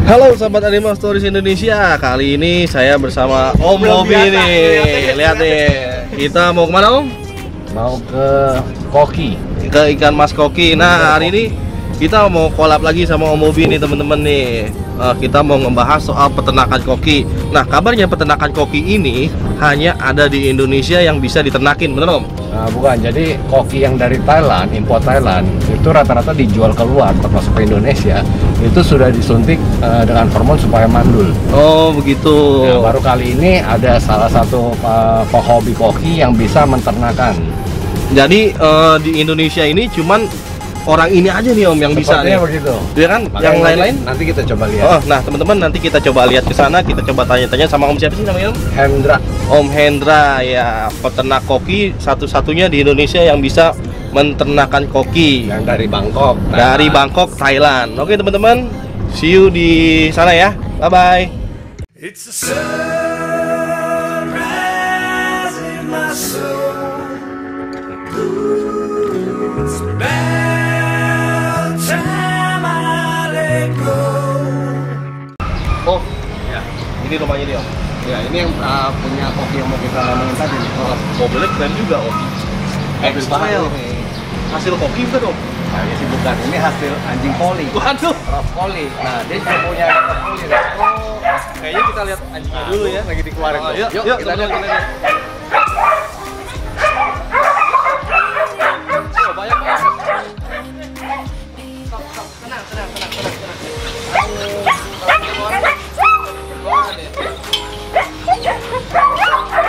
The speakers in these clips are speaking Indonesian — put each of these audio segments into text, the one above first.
Halo sahabat Animal Stories Indonesia. Kali ini saya bersama Om Bobby nih. Lihat nih. Kita mau kemana Om? Mau ke koki, Ke ikan mas koki. Nah hari ini kita mau collab lagi sama Om Bobby nih teman-teman nih. Kita mau ngebahas soal peternakan koki. Nah kabarnya peternakan koki ini hanya ada di Indonesia yang bisa diternakin, bener Om? Nah, bukan, jadi koki yang dari Thailand, impor Thailand itu rata-rata dijual keluar, termasuk ke Indonesia itu sudah disuntik dengan hormon supaya mandul. Oh begitu. Nah, baru kali ini ada salah satu pehobi koki yang bisa menternakan. Jadi di Indonesia ini cuman orang ini aja nih Om yang bisa nih. Sepertinya begitu. Dia kan Makanya yang lain-lain. nanti kita coba lihat. Oh, nah teman-teman nanti kita coba lihat ke sana, kita coba tanya-tanya sama Om siapa sih namanya Om? Hendra. Om Hendra ya, peternak koki satu-satunya di Indonesia yang bisa menternakan koki Yang dari Bangkok. dari Bangkok, Thailand. Oke teman-teman, see you di sana ya. Bye bye. It's a sunrise in my soul. It's about time I let go. Oh, ya. Ini rumahnya dia Om. Ya, ini yang punya koki yang mau kita ngomongin tadi nih. Mobilnya keren juga Om. Mobil style. Hasil koki bukan Om? Nah, ini sih bukan, ini hasil anjing poli. Waduh. Rough Collie. Nah, dia juga punya Rough Collie nih. Oh, kayaknya kita lihat anjingnya dulu ya. Lagi dikeluarin. Oh, tuh. yuk, Yuk, kita lihat. Oh, banyak banget.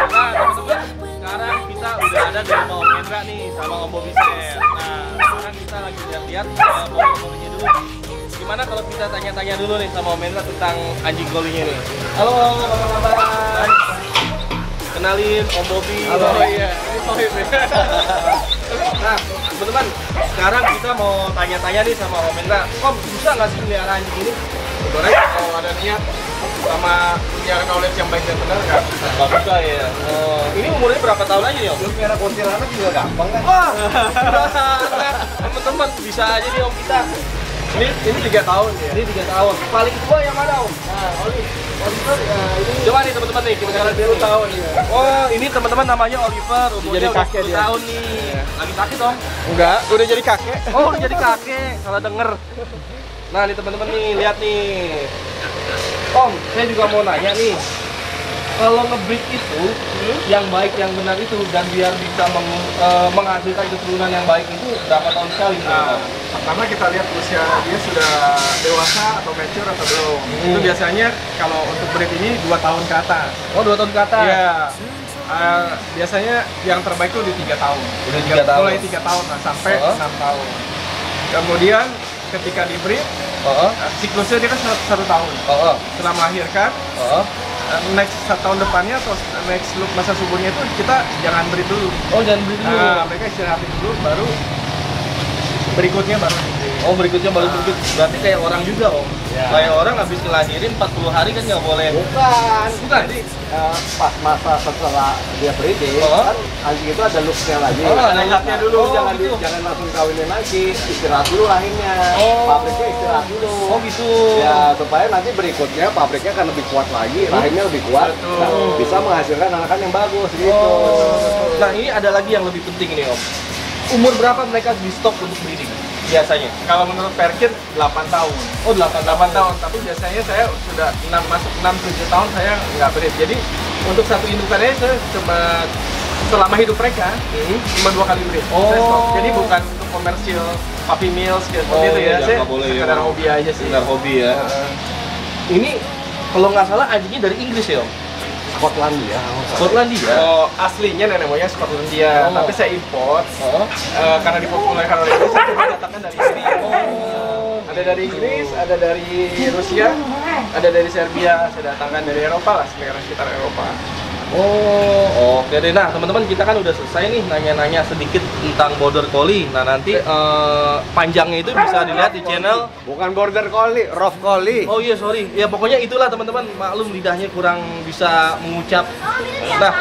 Nah, teman-teman, sekarang kita udah ada di rumah Om Hendra nih sama Om Bobby Set. Nah, sekarang kita lagi lihat-lihat ngomongnya dulu. Gimana kalau kita tanya-tanya dulu nih sama Om Hendra tentang anjing golinya nih. Halo, apa kabar? Kenalin Om Bobby. Halo. Oh iya, ini Sohib ya. Nah, teman-teman, sekarang kita mau tanya-tanya nih sama Om Hendra. Om, bisa nggak sih melihara anjing ini? Sebenarnya kalau ada niat sama punya knowledge yang baik dan benar nggak bisa. Nggak bisa ya. Oh, ini umurnya berapa tahun aja nih Om? Lu piara kuntilanak juga gampang kan? Wah, teman-teman bisa aja nih Om kita. Ini 3 tahun ya. Ini 3 tahun. Paling tua yang mana Om? Nah, Oliver ya ini Coba nih teman-teman nih, kita lihat dulu. 10 tahun ya. Oh, ini teman-teman namanya Oliver, umurnya Jadi udah kakek 10 dia. tahun nih. Lagi sakit Om? Enggak, udah jadi kakek. Oh, udah jadi kakek, salah denger. Nah, nih teman-teman nih, lihat nih. Om, saya juga mau nanya nih. Kalau nge-breed itu, yang baik, yang benar itu, dan biar bisa menghasilkan keturunan yang baik itu berapa tahun sekali? Nah, pertama kita lihat usia dia sudah dewasa atau mature atau belum. Itu biasanya kalau untuk breed ini 2 tahun ke atas. Oh, 2 tahun ke atas? Iya. Biasanya yang terbaik itu di 3 tahun. Udah 3 tahun. Mulai 3 tahun lah sampai Oh. 6 tahun. Kemudian ketika di breed, Oh, siklusnya dia kan 1 tahun. oh, Setelah melahirkan, oh. next 1 tahun depannya atau next look masa suburnya itu kita jangan breed dulu. Oh, jangan breed dulu. Nah, mereka istirahatin dulu, baru berikutnya baru di breed. Oh, berikutnya baru berbit. Berarti kayak orang juga Om. Ya. Kayak orang habis ngelahirin 40 hari kan nggak boleh. Bukan. Bukan? Jadi pas masa setelah dia breeding, Oh. kan anjing itu ada looknya lagi. Oh, ada looknya dulu. Oh, jangan gitu. jangan langsung kawinin lagi, istirahat dulu lahirnya. Oh. Pabriknya istirahat dulu. Oh, gitu. Ya, supaya nanti berikutnya pabriknya akan lebih kuat lagi, lahirnya lebih kuat, Betul. nah, bisa menghasilkan anakan yang bagus gitu. Oh. Nah, ini ada lagi yang lebih penting ini Om. Umur berapa mereka di stok untuk breeding? Biasanya? Kalau menurut Perkin 8 tahun. Oh, 8 tahun, tapi biasanya saya sudah masuk 6-7 tahun saya nggak breed. Jadi untuk satu indukannya saya cuma selama hidup mereka cuma 2 kali breed. Oh. Saya stop. Jadi bukan untuk komersil puppy mills kayak Oh, gitu iya, ya. Saya nggak boleh ya. sekedar hobi aja sih. Sekedar hobi ya. Ini kalau nggak salah anjingnya dari Inggris ya Om? Skotlandia. Skotlandia? Oh, aslinya nenek moyang Skotlandia, Oh. tapi saya import Oh. karena dipopulerkan oleh Inggris. Saya coba datangkan dari Inggris. Oh. Ada dari Inggris, ada dari Rusia, ada dari Serbia. Saya datangkan dari Eropa lah, sekitar Eropa. Oh, oke deh. Nah, teman-teman kita kan udah selesai nih nanya-nanya sedikit tentang border collie. Nah, nanti panjangnya itu bisa dilihat di channel. Bukan border collie, rough collie. Oh iya, sorry. Ya pokoknya itulah teman-teman. Maklum lidahnya kurang bisa mengucap. Nah,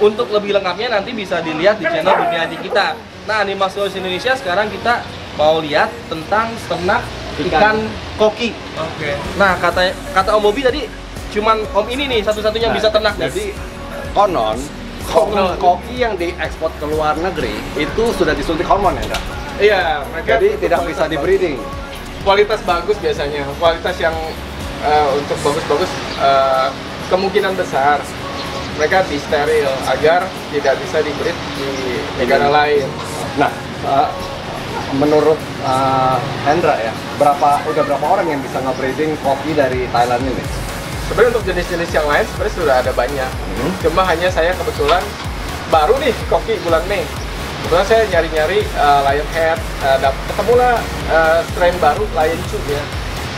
untuk lebih lengkapnya nanti bisa dilihat di channel Dunia Anjing kita. Nah, Animal Stories Indonesia sekarang kita mau lihat tentang ternak ikan koki. Oke. Nah, kata Om Bobi tadi cuman Om ini nih satu-satunya yang bisa ternak. Jadi konon koki yang diekspor ke luar negeri itu sudah disuntik hormon ya, Kak? Iya, mereka Jadi tidak bisa di breeding. kualitas bagus biasanya, kualitas yang untuk bagus-bagus kemungkinan besar mereka di steril agar tidak bisa di-breed di negara lain. Nah, menurut Hendra ya, udah berapa orang yang bisa nge-breeding koki dari Thailand ini? Sebenarnya untuk jenis-jenis yang lain sebenarnya sudah ada banyak. Cuma hanya saya kebetulan baru nih koki bulan Mei. Kebetulan saya nyari-nyari Lionhead, ketemulah strain baru Lion Chu ya.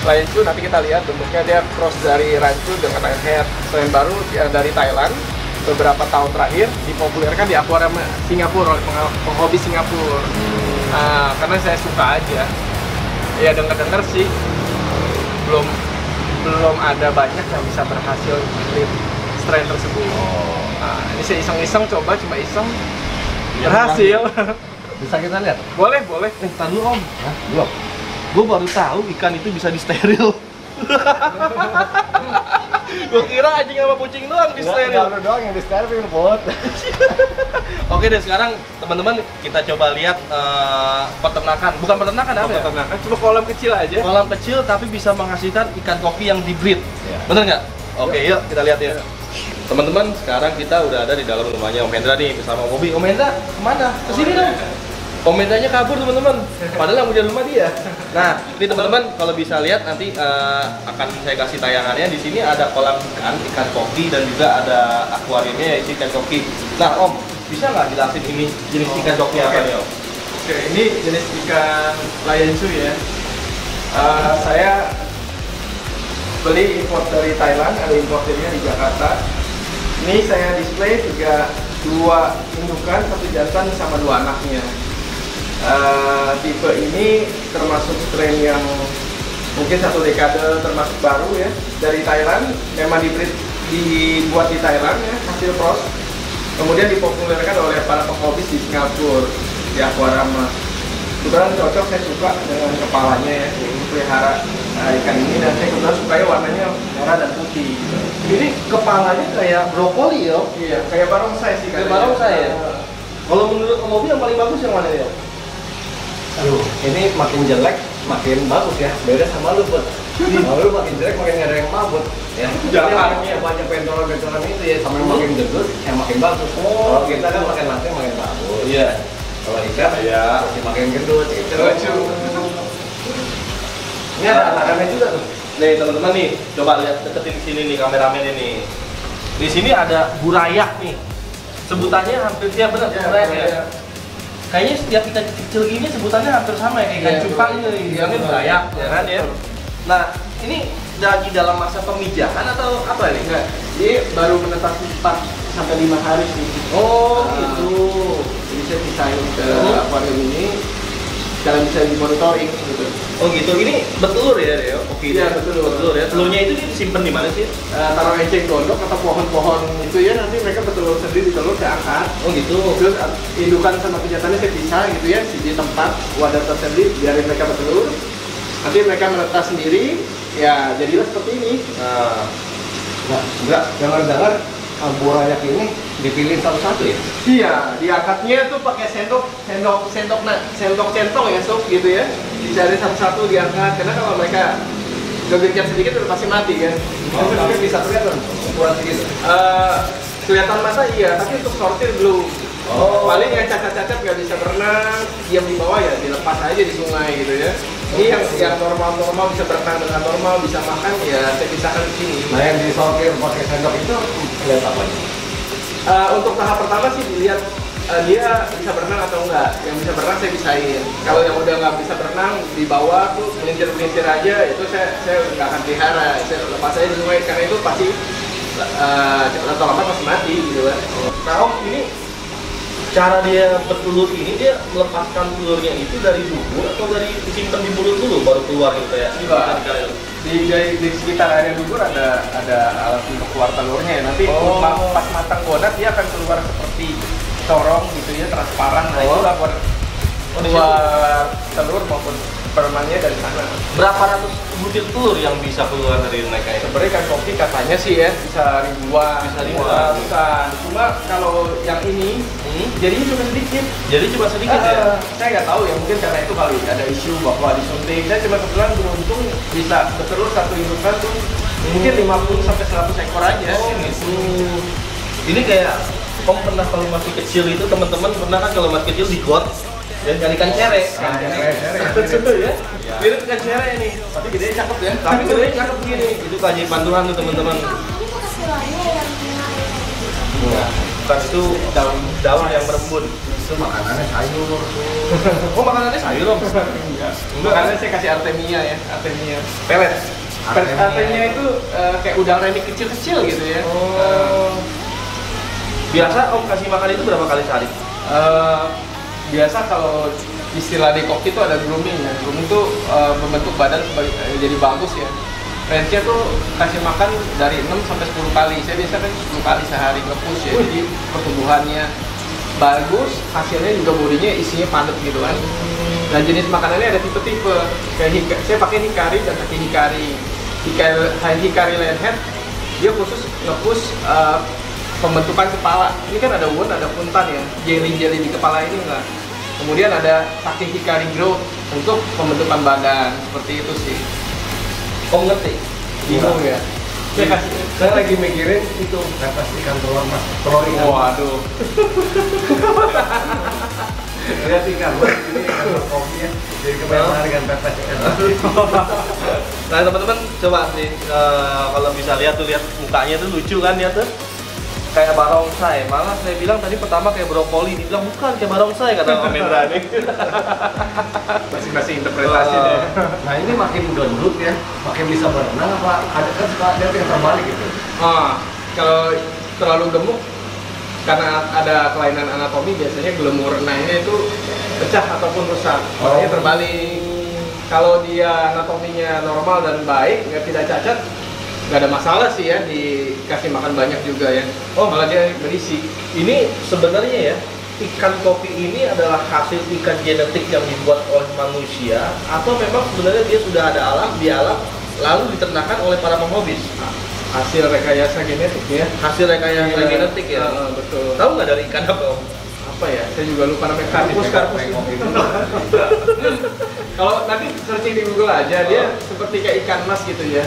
Lion Chu nanti kita lihat bentuknya dia cross dari Ranchu dengan Lionhead. Strain baru dari Thailand beberapa tahun terakhir dipopulerkan di akuarium Singapura oleh penghobi Singapura. Karena saya suka aja. Ya dengar-dengar sih belum ada banyak yang bisa berhasil breed strain tersebut. Nah, ini saya iseng-iseng coba, cuma iseng berhasil. Bisa kita lihat? Boleh. Ntar dulu Om. Hah? Belum. Gue baru tahu ikan itu bisa di steril. Gue kira anjing sama kucing doang di steril. Enggak, doang yang di steril, Bot. Oke deh, sekarang teman-teman kita coba lihat peternakan. Bukan peternakan apa ya? Peternakan cuma kolam kecil aja. Kolam kecil tapi bisa menghasilkan ikan koki yang di-breed. Iya. Bener nggak? Oke, yuk kita lihat ya. Teman-teman, sekarang kita udah ada di dalam rumahnya Om Hendra nih bersama Om Bobi. Om Hendra kemana? Kesini dong. Om Hendranya kabur teman-teman. Padahal yang udah rumah dia. Nah, ini teman-teman kalau bisa lihat nanti akan saya kasih tayangannya. Di sini ada kolam ikan koki dan juga ada akuariumnya isi ikan koki. Nah Om, bisa nggak jelasin ini jenis ikan koki apa nih Om? Oke, ini jenis ikan Lion Chu ya. Saya beli import dari Thailand, ada importernya di Jakarta. Ini saya display juga 2 indukan, 1 jantan sama 2 anaknya. Tipe ini termasuk strain yang mungkin 1 dekade termasuk baru ya, dari Thailand. Memang dibuat di Thailand ya, hasil cross. Kemudian dipopulerkan oleh para penghobi di Singapura di akuarium. Kebetulan cocok, saya suka dengan kepalanya ya, pelihara ikan ini, dan saya kebetulan sukanya warnanya merah dan putih. Ini kepalanya kayak brokoli ya? Iya, kayak barongsai sih. Kayak barongsai ya? Kalau menurut Om Bobi yang paling bagus yang mana ya? Aduh, ini makin jelek, makin bagus ya. Beda sama lu, Bot. Kalau lu makin jelek, makin ada yang mabut. Ya. Jangan. Yang banyak bentolan-bentolan itu ya, sama yang makin gendut, yang makin bagus. Kalau kita kan makin laki, makin bagus. Iya. Kalau ikan, ya masih makin gendut. Gitu. Lucu. Ini ada anakannya juga tuh. Nih teman-teman nih, coba lihat deketin sini nih kameramen ini. Di sini ada burayak nih. Sebutannya hampir benar burayak ya. Kayaknya setiap ikan kecil ini sebutannya hampir sama ya, kayak ikan cupang nih, bilangnya burayak, ya kan ya. Nah, ini lagi dalam masa pemijahan atau apa ini? Enggak, ini baru menetas 4 sampai 5 hari sih. Oh, gitu. Jadi saya pisahin ke akuarium ini, kalian bisa dimonitoring gitu. Oh gitu, ini bertelur ya Deo? Oke, Iya, betul. bertelur ya. Telurnya itu disimpan di mana sih? Taruh eceng gondok atau pohon-pohon itu ya, nanti mereka bertelur sendiri, telur saya angkat. Oh gitu. Terus indukan sama pejantannya saya pisah gitu ya, di tempat wadah tersendiri, biarin mereka bertelur. Nanti mereka menetas sendiri, ya jadilah seperti ini. Nah, enggak, dengar-dengar burayak ini dipilih satu-satu ya? Iya, diangkatnya tuh pakai sendok centong ya sob gitu ya. Dicari satu-satu diangkat, karena kalau mereka gegerkan sedikit udah pasti mati kan. Tapi bisa kelihatan ukuran segitu. Kelihatan mata iya, tapi untuk sortir belum. Oh. Paling yang cacat-cacat nggak bisa berenang, diam di bawah ya dilepas aja di sungai gitu ya. Ini yang normal bisa berenang dengan normal, bisa makan ya saya pisahkan di sini. Nah, yang disortir pakai sendok itu lihat apa nih? Untuk tahap pertama sih dilihat dia bisa berenang atau enggak. Yang bisa berenang saya pisahin. Kalau yang udah nggak bisa berenang di bawah tuh melintir-melintir aja, itu saya nggak akan pelihara. Saya lepas aja di sungai karena itu pasti atau lambat pasti mati gitu kan. Nah Om, ini cara dia bertelur ini, dia melepaskan telurnya itu dari dubur atau dari disimpan di mulut dulu baru keluar gitu ya? Di sekitar area dubur ada alat untuk keluar telurnya ya. Nanti pas matang bonat dia akan keluar seperti corong gitu ya, transparan. Nah itulah buat keluar telur maupun spermanya dari sana. Berapa ratus butir telur yang bisa keluar dari mereka itu? Sebenarnya ikan koki katanya sih ya bisa ribuan. Bisa ribuan. Bukan. Cuma kalau yang ini jadinya cuma sedikit. Jadi cuma sedikit ya? Saya nggak tahu ya, mungkin karena itu kali ada isu bahwa disuntik. Saya cuma kebetulan beruntung bisa bertelur satu indukan tuh mungkin 50 sampai 100 ekor aja. Oh gitu. Ini kayak Om pernah kalau masih kecil itu teman-teman pernah kan kalau masih kecil di got dan cari ikan cere. Betul ya? Mirip ikan cere nih. Tapi gedenya cakep ya. Tapi gedenya cakep begini. Itu keajaiban Tuhan tuh teman-teman. Bukan itu daun yang berembun. Itu makanannya sayur. Oh makanannya sayur Om? Makanya saya kasih artemia ya, artemia pelet. Artemia itu kayak udang remik kecil-kecil gitu ya. Biasa Om kasih makan itu berapa kali sehari? Biasa kalau istilah di koki itu ada grooming ya. Grooming itu membentuk badan jadi bagus ya. Range-nya tuh kasih makan dari 6 sampai 10 kali. Saya biasa kan 10 kali sehari nge-push ya. Jadi pertumbuhannya bagus, hasilnya juga bodinya isinya padat gitu kan. Dan jenis makanannya ada tipe-tipe. Kayak saya pakai hikari dan pakai hikari. Hikari lionhead dia khusus nge-push pembentukan kepala. Ini kan ada wound, ada puntan ya, jelly di kepala ini enggak. Kemudian ada pakai hikari growth untuk pembentukan badan, seperti itu sih. Om ngerti? Bingung ya? Saya lagi mikirin itu pepes ikan telur mas, telur ikan. Waduh. Lihat ikan mas, ini ikan kopi ya. Jadi kebanyakan ikan pepes ikan. Nah teman-teman coba nih kalau bisa lihat tuh, lihat mukanya tuh lucu kan dia tuh. Kayak barongsai, malah saya bilang tadi pertama kayak brokoli, dibilang bukan kayak barongsai kata Om Indra nih. Masing-masing interpretasi deh. Nah ini makin gendut ya, makin bisa berenang apa? Ada kan suka lihat yang terbalik gitu. Kalau terlalu gemuk karena ada kelainan anatomi biasanya gelembung renangnya itu pecah ataupun rusak, makanya terbalik. Kalau dia anatominya normal dan baik, nggak tidak cacat, nggak ada masalah sih ya, dikasih makan banyak juga ya. Malah dia berisi. Ini sebenarnya ya, ikan kopi ini adalah hasil ikan genetik yang dibuat oleh manusia atau memang sebenarnya dia sudah ada di alam lalu diternakan oleh para penghobi? Hasil rekayasa genetik ya. Hasil rekayasa genetik ya. Betul. Tahu nggak dari ikan apa Om? Apa ya? Saya juga lupa namanya. Karpus. Kalau nanti searching di Google aja, dia seperti kayak ikan mas gitu ya.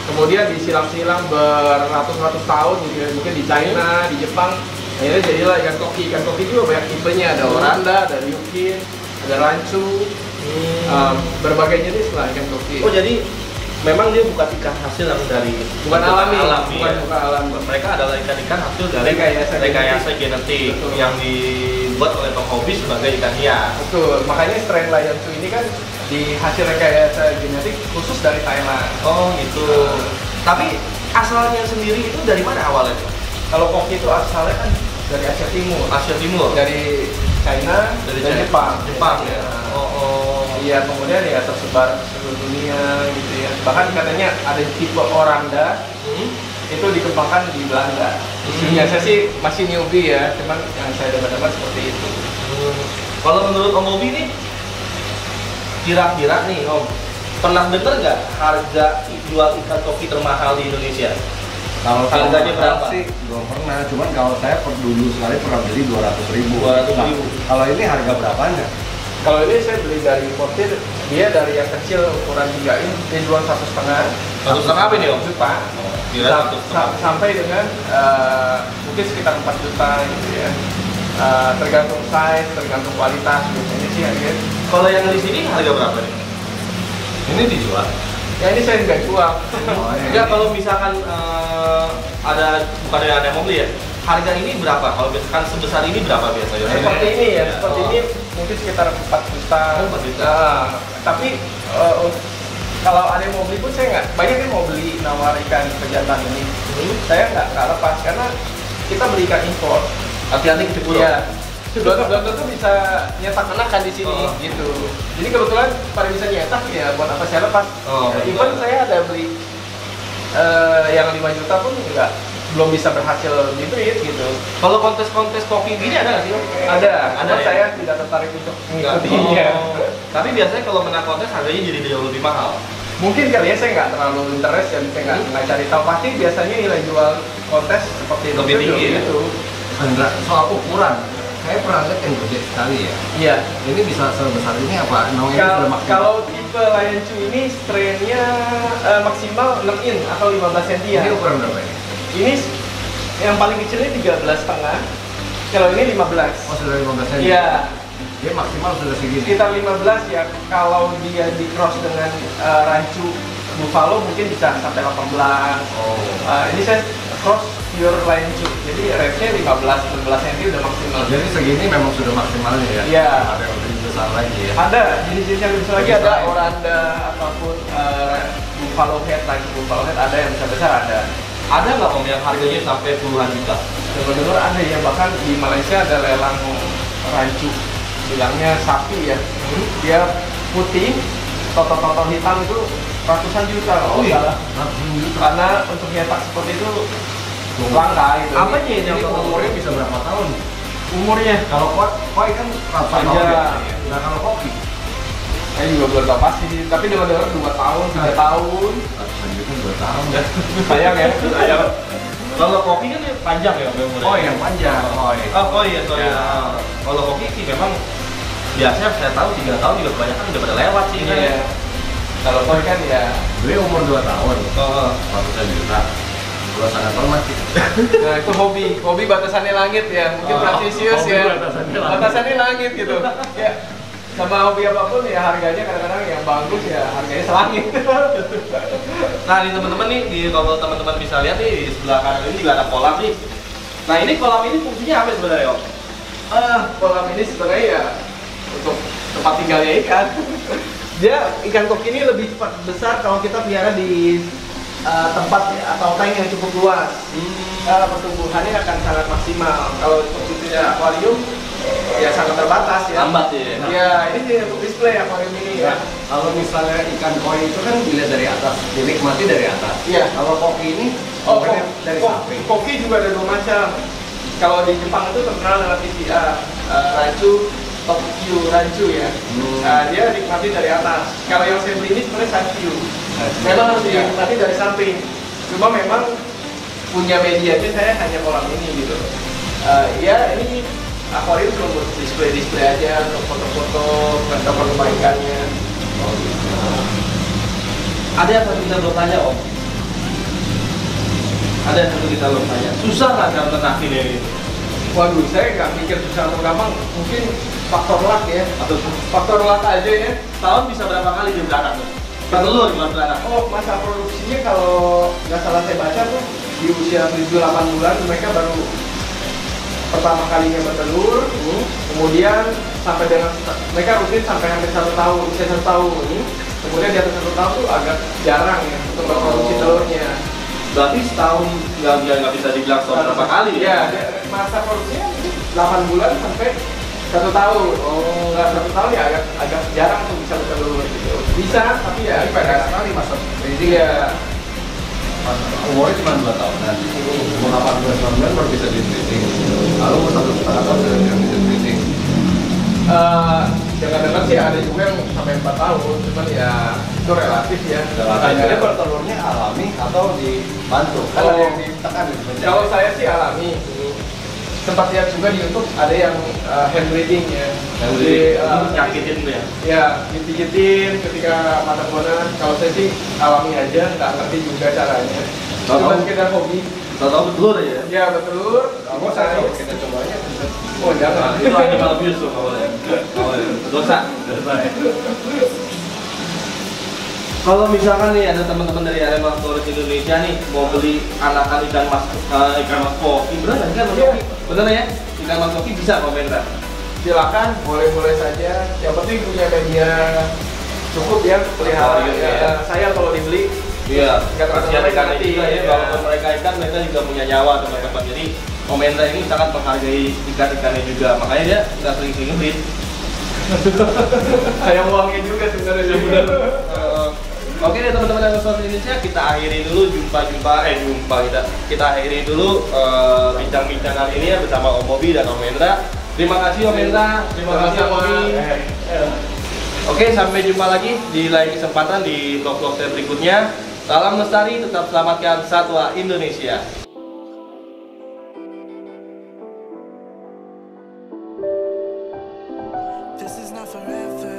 Kemudian disilang-silang beratus-ratus tahun gitu ya. Mungkin di China, di Jepang, akhirnya jadilah ikan koki. Ikan koki juga banyak tipenya, ada oranda, ada ryukin, ada rancu, berbagai jenis lah ikan koki. Oh jadi memang dia bukan ikan hasil yang dari bukan alami, ya. bukan alami. Mereka adalah ikan-ikan hasil dari rekayasa genetik yang dibuat oleh penghobi sebagai ikan hias. Betul, makanya strain Lion Chu ini kan di hasil rekayasa genetik khusus dari Thailand. Oh gitu. Tapi asalnya sendiri itu dari mana awalnya? Kalau koki itu asalnya kan dari Asia Timur. Asia Timur. Dari China, dari dan Jepang. Jepang ya. Iya, kemudian ya tersebar seluruh dunia gitu ya. Bahkan katanya ada tipe oranda itu dikembangkan di Belanda. Isinya saya sih masih newbie ya, cuman yang saya dengar seperti itu. Kalau menurut Om Bobi nih, kira-kira nih Om, pernah dengar nggak harga jual ikan koki termahal di Indonesia? Kalau harganya berapa? Sih belum pernah, cuman kalau saya dulu sekali pernah beli 200.000. 200.000. Kalau ini harga berapanya? Kalau ini saya beli dari importir, dia dari yang kecil ukuran 3 in, dia jual 1,5. 1,5 apa ini Om? Juta. Sampai dengan mungkin sekitar 4 juta gitu ya. Tergantung size, tergantung kualitas biasanya sih harganya. Kalau yang di sini harga berapa nih? Ini dijual? Ya ini saya nggak jual. Enggak, kalau misalkan ada bukan yang ada yang mau beli ya, harga ini berapa? Kalau misalkan sebesar ini berapa biasanya? Seperti ini ya, seperti ini mungkin sekitar 4 juta. 4 juta. Tapi kalau ada yang mau beli pun saya nggak, banyak yang mau beli nawar ikan pejantan ini. Saya nggak lepas karena kita beli ikan impor. Hati-hati kecebur. Iya. Belum tentu bisa nyetak anakan di sini gitu. Jadi kebetulan pada bisa nyetak ya buat apa saya lepas. Even saya ada beli yang 5 juta pun nggak belum bisa berhasil di breed gitu. Kalau kontes-kontes koki gini ada nggak sih? Ada Ada ya? saya tidak tertarik untuk mengikutinya. Tapi biasanya kalau menang kontes harganya jadi jauh lebih mahal. Mungkin kali ya saya nggak terlalu interest ya, saya nggak cari tahu. Pasti biasanya nilai jual kontes seperti itu Lebih tinggi ya? gitu. Andra, soal ukuran, saya pernah lihat yang gede sekali ya. Iya. Ini bisa sebesar ini apa? Emang ini sudah maksimal? Kalau tipe Lion Chu ini strainnya maksimal 6 in atau 15 cm ya. Ini ukuran berapa ini? Ini yang paling kecil ini 13,5. Kalau ini 15. Oh, sudah 15 cm? Iya. Dia maksimal sudah segini? Sekitar 15 ya. Kalau dia di cross dengan rancu Buffalo mungkin bisa sampai 18. Oh. Ini saya cross pure Lion Chu. Jadi range-nya 15-16 cm udah maksimal. Jadi segini memang sudah maksimalnya ya? Iya. Ada yang lebih besar lagi ya? Ada jenis-jenis yang besar lagi, Lebih ada besar ya? Oranda ataupun Buffalo Head, rancu Buffalo Head ada yang besar-besar ada. Ada nggak Om yang harganya sampai puluhan juta? Dengar-dengar ada ya, bahkan di Malaysia ada lelang rancu, bilangnya sapi ya. Dia putih, toto-toto hitam itu ratusan juta kalau nggak salah. Karena untuk nyetak seperti itu langka gitu. Apa aja Ini yang umurnya bisa berapa tahun? Umurnya? Kalau koi kan ratusan tahun Panjang. ya? Nah kalau kopi? Saya juga belum tahu pasti sih, tapi dengar-dengar 2 tahun, 3 tahun. Ratusan juta 2 tahun ya? Sayang ya. Sayang. Kalau kopi kan panjang ya umurnya. Oh yang panjang, koi. Oh iya, sorry. Ya. Kalau kopi sih memang biasanya saya tahu 3 tahun juga kebanyakan udah pada lewat sih kan. Iya. Kalau koi kan ya. Dia umur 2 tahun, Oh, ratusan juta. Kalau sangat hormat sih. Nah itu hobi batasannya langit ya, mungkin Oh, Francisius hobi ya, batasannya langit. batasannya langit gitu. Ya, sama hobi apapun ya harganya kadang-kadang yang bagus ya harganya selangit. Nah ini teman-teman nih, kalau teman-teman bisa lihat nih di sebelah kanan ini juga ada kolam nih. Nah ini kolam ini fungsinya apa sebenarnya Om? Kolam ini sebenarnya ya untuk tempat tinggalnya ikan. Dia ikan koki ini lebih cepat besar kalau kita pelihara di tempat atau tank yang cukup luas. Pertumbuhannya akan sangat maksimal. Kalau untuk display akuarium ya sangat terbatas ya. Lambat ya. Ya ini sih untuk display akuarium ini ya. Kalau misalnya ikan koi itu kan dilihat dari atas, dinikmati dari atas. Iya. Kalau koki ini, Oh, bukannya dari samping. koki juga ada 2 macam. Kalau di Jepang itu terkenal dengan PCA, rancu, Tokyo rancu ya. Dia dinikmati dari atas. Kalau yang saya beli ini sebenarnya Sanchiu. Memang harus dinikmati dari samping. Cuma memang punya medianya saya hanya kolam ini gitu. Ya ini akuarium cuma buat display aja untuk foto-foto, gambar ikannya. Oh, gitu. Ada yang perlu kita belum tanya Om? Ada yang perlu kita belum tanya? Susah nggak cara ternakin ini? Waduh, saya nggak mikir susah atau gampang. Mungkin faktor luck ya. Atau Faktor luck aja ya. tahun bisa berapa kali dia beranak tuh? Bertelur gimana beranak? Oh, masa produksinya kalau nggak salah saya baca tuh di usia 7-8 bulan mereka baru pertama kalinya bertelur, kemudian sampai dengan mereka rutin sampai hampir 1 tahun, usia 1 tahun. Kemudian di atas 1 tahun tuh agak jarang ya untuk memproduksi telurnya. Berarti setahun nggak bisa dibilang setahun berapa kali Ya, masa produksinya mungkin 8 bulan sampai 1 tahun. Oh, nggak 1 tahun ya agak jarang tuh bisa bertelur gitu. Bisa, tapi ya Jadi pendek sekali masa breeding. Iya. Umurnya cuma 2 tahun nanti. Umur 18 bulan baru bisa di breeding. Lalu umur 1,5 tahun sudah bisa di breeding. Dengar-dengar sih ada juga yang sampai 4 tahun, cuman ya itu relatif ya. Jadi bertelurnya alami atau dibantu? Kan ada yang ditekan gitu. Kalau saya sih alami. Sempat lihat juga di YouTube ada yang hand breeding ya. Jadi Jadi, nyakitin tuh ya? ya pijitin ketika mata bonan. Kalau saya sih alami aja, nggak ngerti juga caranya. Cuma Tahu. sekedar hobi. Tahu bertelur aja ya? Ya bertelur. Kamu saya kita cobanya. Oh jangan. Itu animal abuse tuh kalau ya. Dosa. Kalau misalkan nih ada teman-teman dari Animal Storage Indonesia nih mau beli anakan ikan mas koki, bener nggak ikan mas koki? Bener ya? Ikan mas koki bisa komentar. Silakan, boleh-boleh saja. Yang penting punya media cukup ya pelihara. Akuarium, Ya, ya. saya kalau dibeli Iya, Nggak terlalu kasihan ikannya mati, juga ya. ya. Walaupun mereka ikan, mereka juga punya nyawa teman-teman. Jadi komentar ini sangat menghargai ikan-ikannya juga. Makanya dia nggak sering-sering ngebreed. sayang uangnya juga sebenarnya. Bener. Oke deh teman-teman yang nonton Indonesia, kita akhiri dulu kita akhiri dulu bincang-bincang kali ini ya bersama Om Bobby dan Om Hendra. Terima kasih Om Hendra, terima kasih Om Bobby. Oke, sampai jumpa lagi di lain kesempatan di vlog-vlog saya berikutnya. Salam lestari, tetap selamatkan satwa Indonesia. This is not forever.